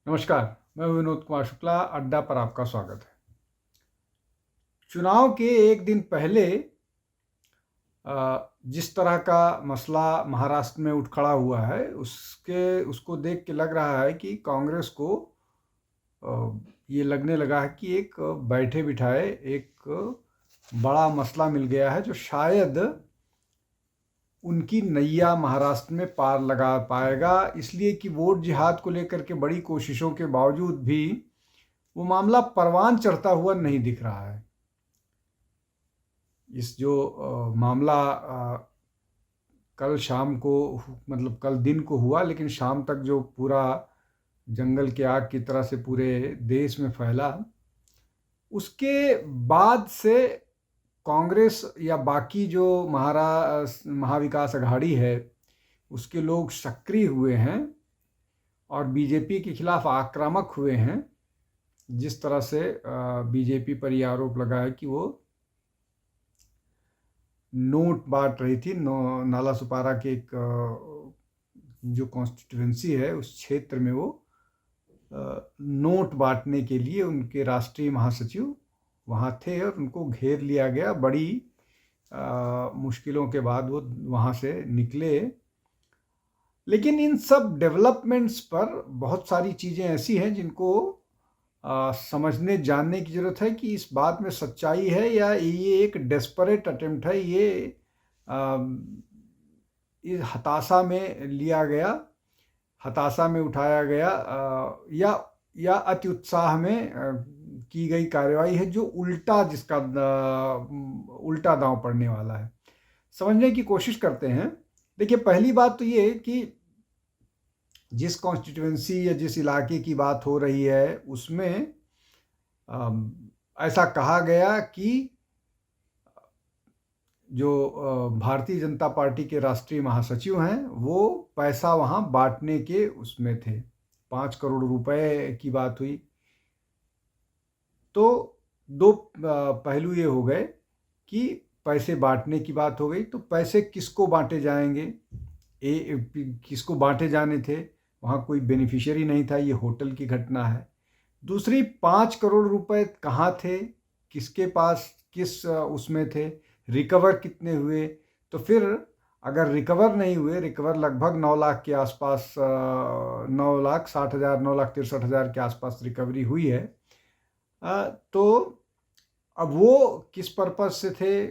नमस्कार। मैं विनोद कुमार शुक्ला, अड्डा पर आपका स्वागत है। चुनाव के एक दिन पहले जिस तरह का मसला महाराष्ट्र में उठ खड़ा हुआ है, उसको देख के लग रहा है कि कांग्रेस को ये लगने लगा है कि एक बैठे बिठाए एक बड़ा मसला मिल गया है, जो शायद उनकी नैया महाराष्ट्र में पार लगा पाएगा। इसलिए कि वोट जिहाद को लेकर के बड़ी कोशिशों के बावजूद भी वो मामला परवान चढ़ता हुआ नहीं दिख रहा है। इस जो मामला कल शाम को, मतलब कल दिन को हुआ, लेकिन शाम तक जो पूरा जंगल की आग की तरह से पूरे देश में फैला, उसके बाद से कांग्रेस या बाकी जो महाविकास अघाड़ी है, उसके लोग सक्रिय हुए हैं और बीजेपी के खिलाफ आक्रामक हुए हैं। जिस तरह से बीजेपी पर यह आरोप लगा है कि वो नोट बांट रही थी। नाला सुपारा के एक जो कॉन्स्टिट्यूएंसी है, उस क्षेत्र में वो नोट बांटने के लिए उनके राष्ट्रीय महासचिव वहाँ थे और उनको घेर लिया गया। बड़ी मुश्किलों के बाद वो वहाँ से निकले। लेकिन इन सब डेवलपमेंट्स पर बहुत सारी चीज़ें ऐसी हैं जिनको समझने जानने की ज़रूरत है कि इस बात में सच्चाई है या ये एक डेस्परेट अटेम्प्ट है। ये इस हताशा में लिया गया, हताशा में उठाया गया, या अति उत्साह में की गई कार्यवाही है, जो जिसका उल्टा दांव पड़ने वाला है। समझने की कोशिश करते हैं। देखिए, पहली बात तो ये कि जिस कॉन्स्टिट्यूएंसी या जिस इलाके की बात हो रही है, उसमें ऐसा कहा गया कि जो भारतीय जनता पार्टी के राष्ट्रीय महासचिव हैं, वो पैसा वहाँ बांटने के उसमें थे। 5 करोड़ रुपए की बात हुई। तो दो पहलू ये हो गए कि पैसे बांटने की बात हो गई, तो पैसे किसको बांटे जाएंगे, किसको बांटे जाने थे, वहाँ कोई बेनिफिशियरी नहीं था। ये होटल की घटना है। दूसरी, 5 करोड़ रुपए कहाँ थे, किसके पास, किस उसमें थे, रिकवर कितने हुए। तो फिर अगर रिकवर नहीं हुए, रिकवर लगभग 9 लाख के आसपास, 9,60,000, 9,63,000 के आसपास रिकवरी हुई है। तो अब वो किस पर्पस से थे,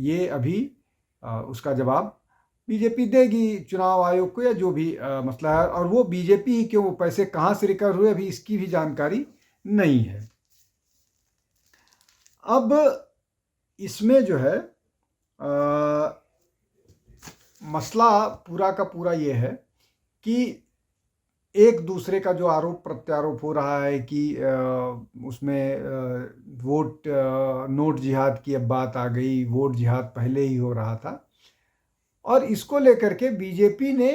ये अभी उसका जवाब बीजेपी देगी चुनाव आयोग को, या जो भी मसला है। और वो बीजेपी ही क्यों, वो पैसे कहाँ से रिकवर हुए, अभी इसकी भी जानकारी नहीं है। अब इसमें जो है मसला पूरा का पूरा ये है कि एक दूसरे का जो आरोप प्रत्यारोप हो रहा है कि उसमें वोट नोट जिहाद की अब बात आ गई। वोट जिहाद पहले ही हो रहा था और इसको लेकर के बीजेपी ने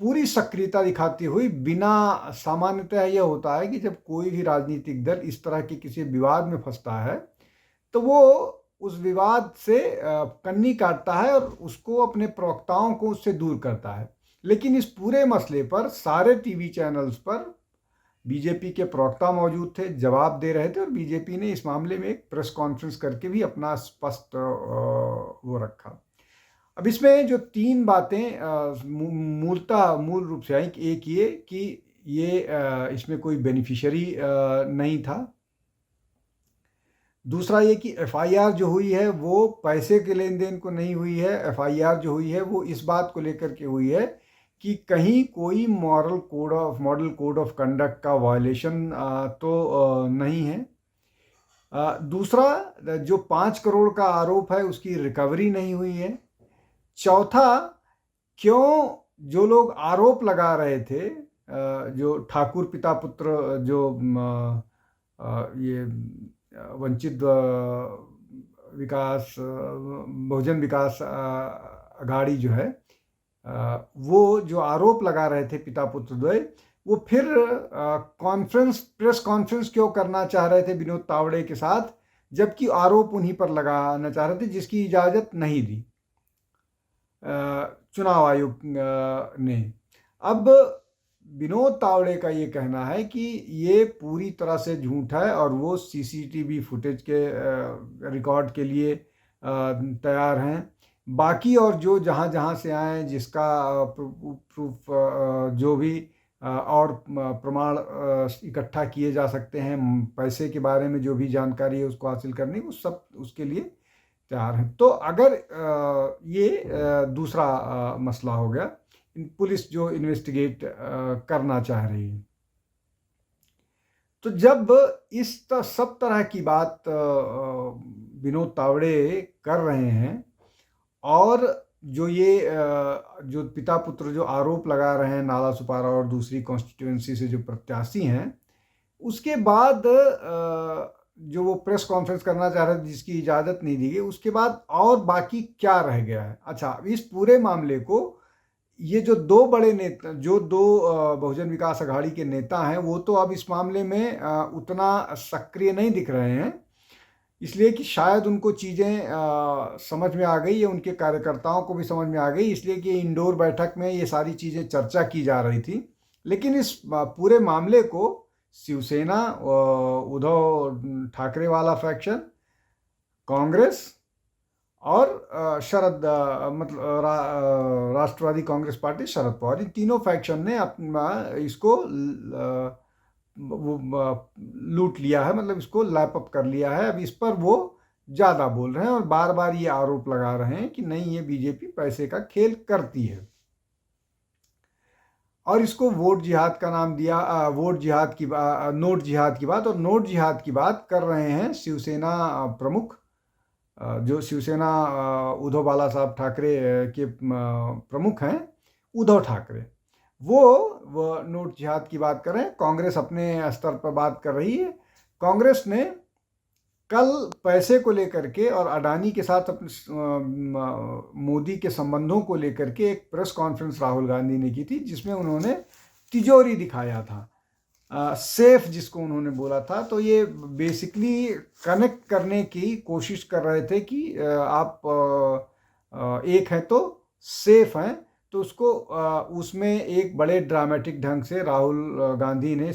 पूरी सक्रियता दिखाती हुई, बिना, सामान्यतः यह होता है कि जब कोई भी राजनीतिक दल इस तरह के किसी विवाद में फंसता है तो वो उस विवाद से कन्नी काटता है और उसको, अपने प्रवक्ताओं को उससे दूर करता है। लेकिन इस पूरे मसले पर सारे टीवी चैनल्स पर बीजेपी के प्रवक्ता मौजूद थे, जवाब दे रहे थे, और बीजेपी ने इस मामले में एक प्रेस कॉन्फ्रेंस करके भी अपना स्पष्ट वो रखा। अब इसमें जो 3 बातें मूल रूप से आई, एक ये कि ये इसमें कोई बेनिफिशियरी नहीं था। दूसरा ये कि एफआईआर जो हुई है वो पैसे के लेन देन को नहीं हुई है। एफआईआर जो हुई है वो इस बात को लेकर के हुई है कि कहीं कोई मॉडल कोड ऑफ कंडक्ट का वायलेशन तो नहीं है। दूसरा, जो 5 करोड़ का आरोप है उसकी रिकवरी नहीं हुई है। चौथा, क्यों जो लोग आरोप लगा रहे थे, जो ठाकुर पिता पुत्र, जो ये वंचित विकास, बहुजन विकास अघाड़ी जो है, वो जो आरोप लगा रहे थे पिता पुत्र द्वय, वो फिर प्रेस कॉन्फ्रेंस क्यों करना चाह रहे थे विनोद तावड़े के साथ, जबकि आरोप उन्हीं पर लगाना चाह रहे थे जिसकी इजाज़त नहीं दी चुनाव आयोग ने। अब विनोद तावड़े का ये कहना है कि ये पूरी तरह से झूठ है और वो सीसीटीवी फुटेज के रिकॉर्ड के लिए तैयार हैं। बाकी और जो जहाँ जहाँ से आए जिसका प्रूफ जो भी और प्रमाण इकट्ठा किए जा सकते हैं, पैसे के बारे में जो भी जानकारी है उसको हासिल करने, वो सब उसके लिए तैयार हैं। तो अगर ये दूसरा मसला हो गया, पुलिस जो इन्वेस्टिगेट करना चाह रही है। तो जब इस सब तरह की बात विनोद तावड़े कर रहे हैं और जो ये जो पिता पुत्र जो आरोप लगा रहे हैं नाला सुपारा और दूसरी कॉन्स्टिट्यूएंसी से जो प्रत्याशी हैं, उसके बाद जो वो प्रेस कॉन्फ्रेंस करना चाह रहे थे जिसकी इजाज़त नहीं दी गई, उसके बाद और बाकी क्या रह गया है। अच्छा, इस पूरे मामले को ये जो दो बड़े नेता, जो दो बहुजन विकास अघाड़ी के नेता हैं, वो तो अब इस मामले में उतना सक्रिय नहीं दिख रहे हैं, इसलिए कि शायद उनको चीज़ें समझ में आ गई या उनके कार्यकर्ताओं को भी समझ में आ गई, इसलिए कि इंडोर बैठक में ये सारी चीज़ें चर्चा की जा रही थी। लेकिन इस पूरे मामले को शिवसेना, उद्धव ठाकरे वाला फैक्शन, कांग्रेस और शरद राष्ट्रवादी कांग्रेस पार्टी शरद पवार, इन तीनों फैक्शन ने इसको लूट लिया है, मतलब इसको लैप अप कर लिया है। अब इस पर वो ज़्यादा बोल रहे हैं और बार बार ये आरोप लगा रहे हैं कि नहीं, ये बीजेपी पैसे का खेल करती है और इसको वोट जिहाद का नाम दिया। वोट जिहाद की नोट जिहाद की बात, और नोट जिहाद की बात कर रहे हैं शिवसेना प्रमुख, जो शिवसेना उद्धव बाला साहब ठाकरे के प्रमुख हैं, उद्धव ठाकरे, वो नोट जिहाद की बात कर रहे हैं। कांग्रेस अपने स्तर पर बात कर रही है। कांग्रेस ने कल पैसे को लेकर के और अडानी के साथ अपने मोदी के संबंधों को लेकर के एक प्रेस कॉन्फ्रेंस राहुल गांधी ने की थी, जिसमें उन्होंने तिजोरी दिखाया था, सेफ जिसको उन्होंने बोला था। तो ये बेसिकली कनेक्ट करने की कोशिश कर रहे थे कि आप एक हैं तो सेफ हैं, तो उसको उसमें एक बड़े ड्रामेटिक ढंग से राहुल गांधी ने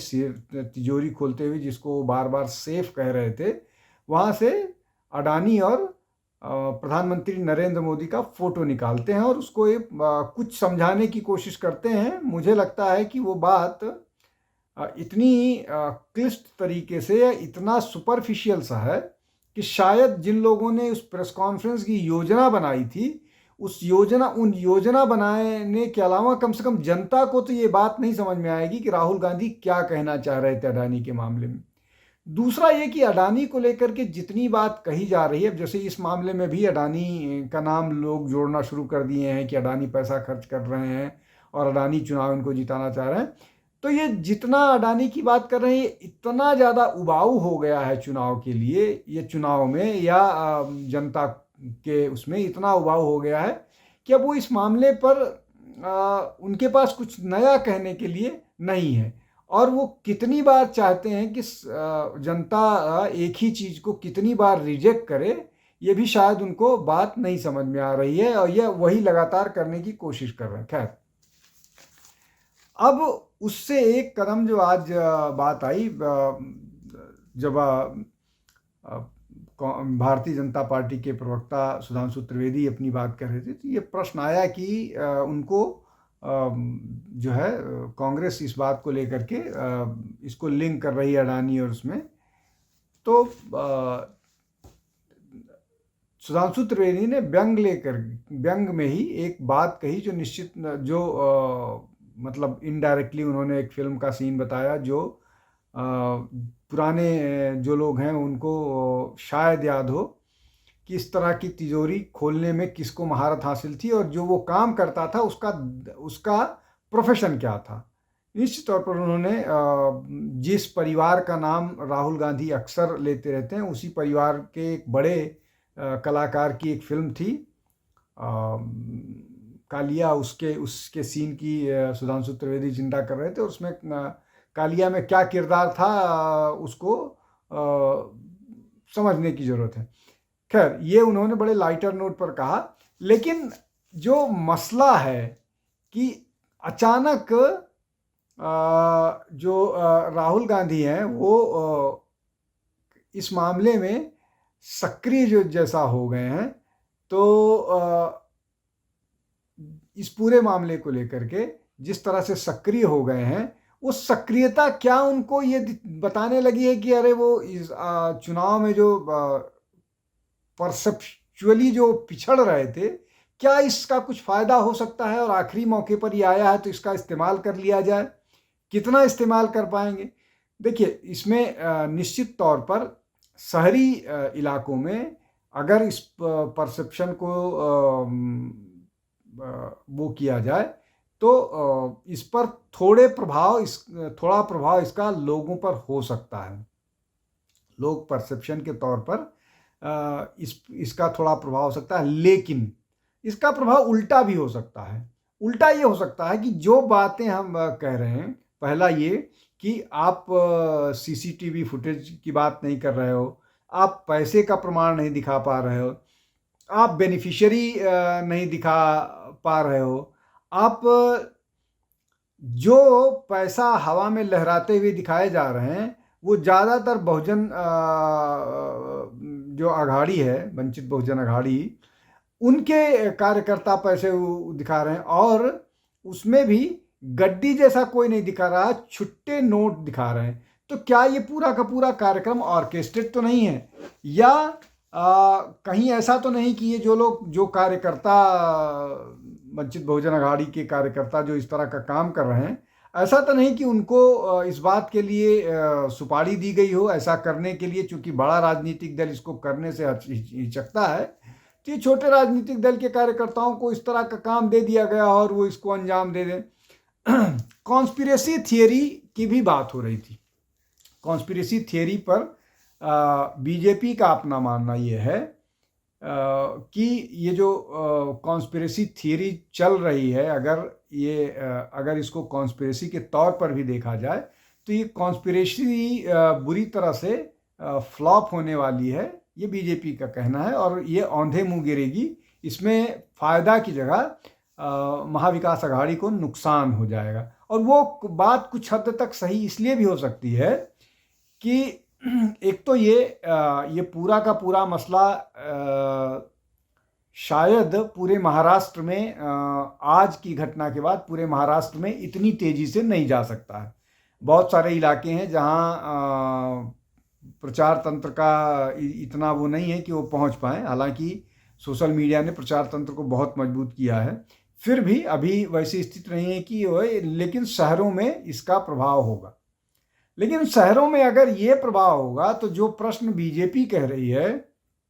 तिजोरी खोलते हुए, जिसको बार बार सेफ कह रहे थे, वहाँ से अडानी और प्रधानमंत्री नरेंद्र मोदी का फोटो निकालते हैं और उसको कुछ समझाने की कोशिश करते हैं। मुझे लगता है कि वो बात इतनी क्लिष्ट तरीके से या इतना सुपरफिशियल सा है कि शायद जिन लोगों ने उस प्रेस कॉन्फ्रेंस की योजना बनाई थी, उन योजना बनाने के अलावा कम से कम जनता को तो ये बात नहीं समझ में आएगी कि राहुल गांधी क्या कहना चाह रहे थे अडानी के मामले में। दूसरा ये कि अडानी को लेकर के जितनी बात कही जा रही है, जैसे इस मामले में भी अडानी का नाम लोग जोड़ना शुरू कर दिए हैं कि अडानी पैसा खर्च कर रहे हैं और अडानी चुनाव इनको जिताना चाह रहे हैं, तो ये जितना अडानी की बात कर रहे हैं, इतना ज़्यादा उबाऊ हो गया है चुनाव के लिए, ये चुनाव में या जनता के उसमें इतना उबाऊ हो गया है कि अब वो इस मामले पर उनके पास कुछ नया कहने के लिए नहीं है। और वो कितनी बार चाहते हैं कि जनता एक ही चीज़ को कितनी बार रिजेक्ट करे, ये भी शायद उनको बात नहीं समझ में आ रही है और यह वही लगातार करने की कोशिश कर रहे हैं। खैर, अब उससे एक कदम जो आज बात आई, जब भारतीय जनता पार्टी के प्रवक्ता सुधांशु त्रिवेदी अपनी बात कर रहे थे, तो ये प्रश्न आया कि उनको जो है कांग्रेस इस बात को लेकर के इसको लिंक कर रही है अडानी और उसमें। तो सुधांशु त्रिवेदी ने व्यंग में ही एक बात कही जो निश्चित जो मतलब इनडायरेक्टली उन्होंने एक फिल्म का सीन बताया, जो पुराने जो लोग हैं उनको शायद याद हो कि इस तरह की तिजोरी खोलने में किसको महारत हासिल थी और जो वो काम करता था उसका प्रोफेशन क्या था। निश्चित तौर पर उन्होंने जिस परिवार का नाम राहुल गांधी अक्सर लेते रहते हैं, उसी परिवार के एक बड़े कलाकार की एक फिल्म थी कालिया, उसके सीन की सुधांशु त्रिवेदी चिंता कर रहे थे। उसमें कालिया में क्या किरदार था उसको समझने की ज़रूरत है। खैर, ये उन्होंने बड़े लाइटर नोट पर कहा, लेकिन जो मसला है कि अचानक जो राहुल गांधी हैं वो इस मामले में सक्रिय जो जैसा हो गए हैं, तो इस पूरे मामले को लेकर के जिस तरह से सक्रिय हो गए हैं, वो सक्रियता क्या उनको ये बताने लगी है कि अरे वो इस चुनाव में जो परसेप्चुअली जो पिछड़ रहे थे, क्या इसका कुछ फायदा हो सकता है और आखिरी मौके पर ये आया है तो इसका इस्तेमाल कर लिया जाए। कितना इस्तेमाल कर पाएंगे? देखिए, इसमें निश्चित तौर पर शहरी इलाकों में अगर इस परसेप्शन को वो किया जाए तो इस पर थोड़ा प्रभाव इसका लोगों पर हो सकता है। लोग परसेप्शन के तौर पर इसका थोड़ा प्रभाव हो सकता है, लेकिन इसका प्रभाव उल्टा भी हो सकता है। उल्टा ये हो सकता है कि जो बातें हम कह रहे हैं, पहला ये कि आप सीसीटीवी फुटेज की बात नहीं कर रहे हो, आप पैसे का प्रमाण नहीं दिखा पा रहे हो, आप बेनिफिशियरी नहीं दिखा पा रहे हो, आप जो पैसा हवा में लहराते हुए दिखाए जा रहे हैं वो ज़्यादातर बहुजन जो अघाड़ी है, वंचित बहुजन अघाड़ी, उनके कार्यकर्ता पैसे दिखा रहे हैं, और उसमें भी गड्डी जैसा कोई नहीं दिखा रहा, छुट्टे नोट दिखा रहे हैं। तो क्या ये पूरा का पूरा कार्यक्रम ऑर्केस्ट्रेट तो नहीं है, या कहीं ऐसा तो नहीं कि ये जो कार्यकर्ता वंचित बहुजन अघाड़ी के कार्यकर्ता जो इस तरह का काम कर रहे हैं, ऐसा तो नहीं कि उनको इस बात के लिए सुपारी दी गई हो ऐसा करने के लिए, चूंकि बड़ा राजनीतिक दल इसको करने से हिचकता है, तो ये छोटे राजनीतिक दल के कार्यकर्ताओं को इस तरह का काम दे दिया गया और वो इसको अंजाम दे दें। कॉन्स्पिरेसी थियरी की भी बात हो रही थी। कॉन्स्पिरेसी थियरी पर बीजेपी का अपना मानना ये है कि ये जो कॉन्स्पिरेसी थियरी चल रही है, अगर इसको कॉन्स्पिरेसी के तौर पर भी देखा जाए तो ये कॉन्स्पिरेसी बुरी तरह से फ्लॉप होने वाली है, ये बीजेपी का कहना है, और ये औंधे मुंह गिरेगी। इसमें फायदा की जगह महाविकास अघाड़ी को नुकसान हो जाएगा। और वो बात कुछ हद तक सही इसलिए भी हो सकती है कि एक तो ये पूरा का पूरा मसला शायद पूरे महाराष्ट्र में आज की घटना के बाद पूरे महाराष्ट्र में इतनी तेजी से नहीं जा सकता है। बहुत सारे इलाके हैं जहां प्रचार तंत्र का इतना वो नहीं है कि वो पहुंच पाए, हालांकि सोशल मीडिया ने प्रचार तंत्र को बहुत मजबूत किया है, फिर भी अभी वैसी स्थिति नहीं है कि लेकिन शहरों में इसका प्रभाव होगा। लेकिन शहरों में अगर ये प्रभाव होगा तो जो प्रश्न बीजेपी कह रही है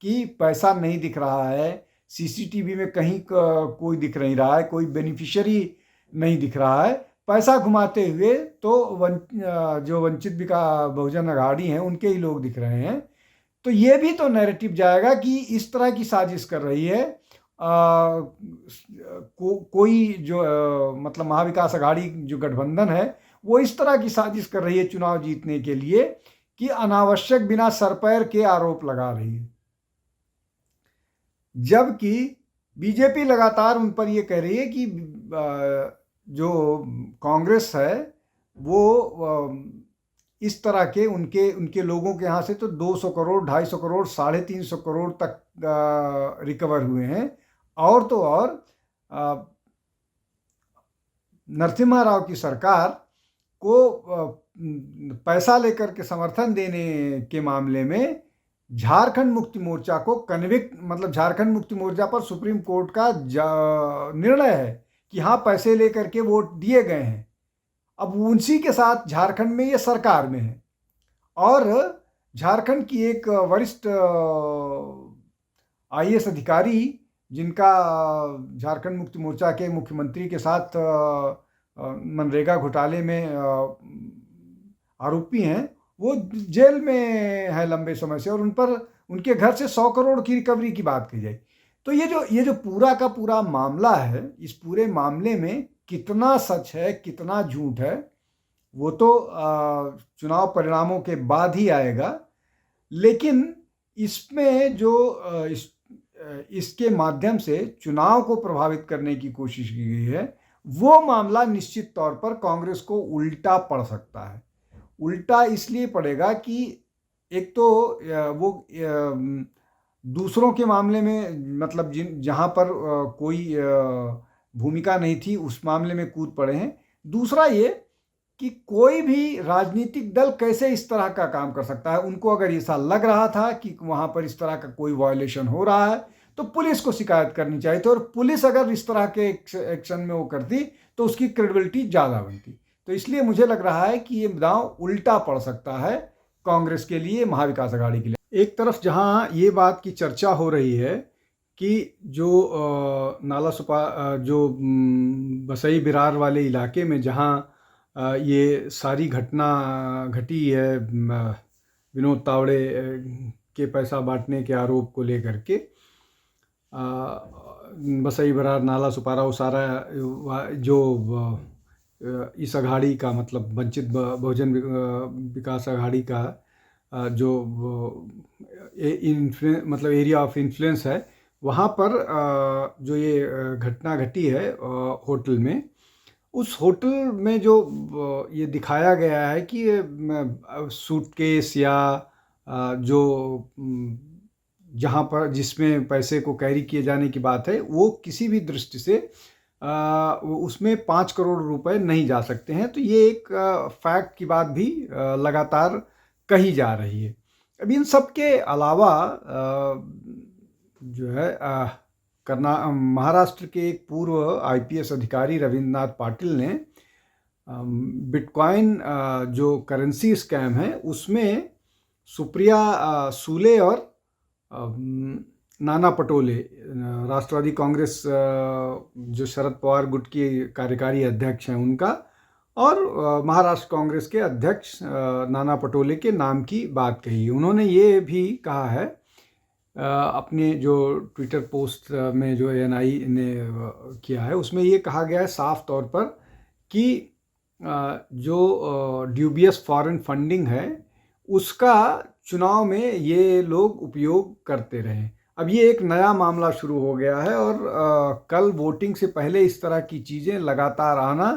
कि पैसा नहीं दिख रहा है, सीसीटीवी में कहीं कोई दिख नहीं रहा है, कोई बेनिफिशियरी नहीं दिख रहा है, पैसा घुमाते हुए तो जो वंचित बहुजन अघाड़ी हैं उनके ही लोग दिख रहे हैं, तो ये भी तो नैरेटिव जाएगा कि इस तरह की साजिश कर रही है कोई जो मतलब महाविकास अघाड़ी जो गठबंधन है वो इस तरह की साजिश कर रही है चुनाव जीतने के लिए कि अनावश्यक बिना सर पैर के आरोप लगा रही है। जबकि बीजेपी लगातार उन पर ये कह रही है कि जो कांग्रेस है वो इस तरह के उनके लोगों के यहाँ से तो 200 करोड़ 250 करोड़ 350 करोड़ तक रिकवर हुए हैं, और तो और नरसिम्हा राव की सरकार को पैसा लेकर के समर्थन देने के मामले में झारखंड मुक्ति मोर्चा को मतलब झारखंड मुक्ति मोर्चा पर सुप्रीम कोर्ट का निर्णय है कि हाँ पैसे लेकर के वोट दिए गए हैं। अब उसी के साथ झारखंड में ये सरकार में है, और झारखंड की एक वरिष्ठ IAS अधिकारी जिनका झारखंड मुक्ति मोर्चा के मुख्यमंत्री के साथ मनरेगा घोटाले में आरोपी हैं, वो जेल में है लंबे समय से, और उन पर उनके घर से 100 करोड़ की रिकवरी की बात की जाए। तो ये जो पूरा का पूरा मामला है, इस पूरे मामले में कितना सच है कितना झूठ है वो तो चुनाव परिणामों के बाद ही आएगा। लेकिन इसमें जो इसके माध्यम से चुनाव को प्रभावित करने की कोशिश की गई है वो मामला निश्चित तौर पर कांग्रेस को उल्टा पड़ सकता है। उल्टा इसलिए पड़ेगा कि एक तो वो दूसरों के मामले में, मतलब जहाँ पर कोई भूमिका नहीं थी उस मामले में कूद पड़े हैं। दूसरा ये कि कोई भी राजनीतिक दल कैसे इस तरह का काम कर सकता है। उनको अगर ऐसा लग रहा था कि वहाँ पर इस तरह का कोई वायलेशन हो रहा है तो पुलिस को शिकायत करनी चाहिए थी, और पुलिस अगर इस तरह के एक्शन में वो करती तो उसकी क्रेडिबिलिटी ज़्यादा बनती। तो इसलिए मुझे लग रहा है कि ये दांव उल्टा पड़ सकता है कांग्रेस के लिए, महाविकास आघाड़ी के लिए। एक तरफ जहां ये बात की चर्चा हो रही है कि जो जो बसई बिरार वाले इलाके में जहां ये सारी घटना घटी है विनोद तावड़े के पैसा बांटने के आरोप को लेकर के, बसई बिरार नाला सुपारा वो सारा जो इस अघाड़ी का, मतलब वंचित बहुजन विकास अघाड़ी का जो मतलब एरिया ऑफ इन्फ्लुएंस है, वहाँ पर जो ये घटना घटी है होटल में, उस होटल में जो ये दिखाया गया है कि सूटकेस या जो जहाँ पर जिसमें पैसे को कैरी किए जाने की बात है, वो किसी भी दृष्टि से उसमें 5 करोड़ रुपए नहीं जा सकते हैं। तो ये एक फैक्ट की बात भी लगातार कही जा रही है। अब इन सब के अलावा जो है महाराष्ट्र के एक पूर्व आईपीएस अधिकारी रविंद्रनाथ पाटिल ने बिटकॉइन जो करेंसी स्कैम है उसमें सुप्रिया सुले और नाना पटोले, राष्ट्रवादी कांग्रेस जो शरद पवार गुट के कार्यकारी अध्यक्ष हैं उनका, और महाराष्ट्र कांग्रेस के अध्यक्ष नाना पटोले के नाम की बात कही। उन्होंने ये भी कहा है अपने जो ट्विटर पोस्ट में जो एएनआई ने किया है उसमें ये कहा गया है साफ तौर पर कि जो ड्यूबियस फॉरेन फंडिंग है उसका चुनाव में ये लोग उपयोग करते रहे। अब ये एक नया मामला शुरू हो गया है, और कल वोटिंग से पहले इस तरह की चीज़ें लगातार आना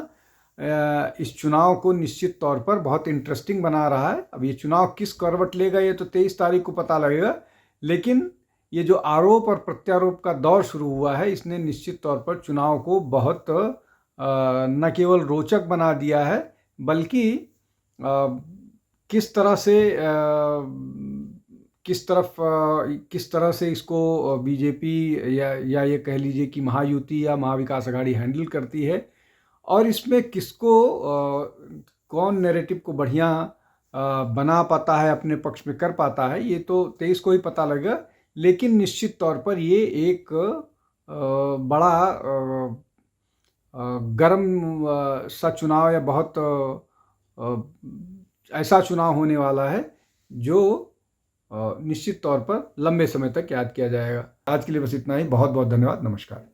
इस चुनाव को निश्चित तौर पर बहुत इंटरेस्टिंग बना रहा है। अब ये चुनाव किस करवट लेगा ये तो 23 तारीख को पता लगेगा, लेकिन ये जो आरोप और प्रत्यारोप का दौर शुरू हुआ है इसने निश्चित तौर पर चुनाव को बहुत न केवल रोचक बना दिया है, बल्कि किस तरह से इसको बीजेपी या ये कह लीजिए कि महायुति या महाविकास आघाड़ी हैंडल करती है, और इसमें किसको कौन नैरेटिव को बढ़िया बना पाता है, अपने पक्ष में कर पाता है, ये तो 23 को ही पता लगेगा। लेकिन निश्चित तौर पर ये एक बड़ा गर्म सा चुनाव या बहुत ऐसा चुनाव होने वाला है जो निश्चित तौर पर लंबे समय तक याद किया जाएगा। आज के लिए बस इतना ही। बहुत बहुत धन्यवाद। नमस्कार।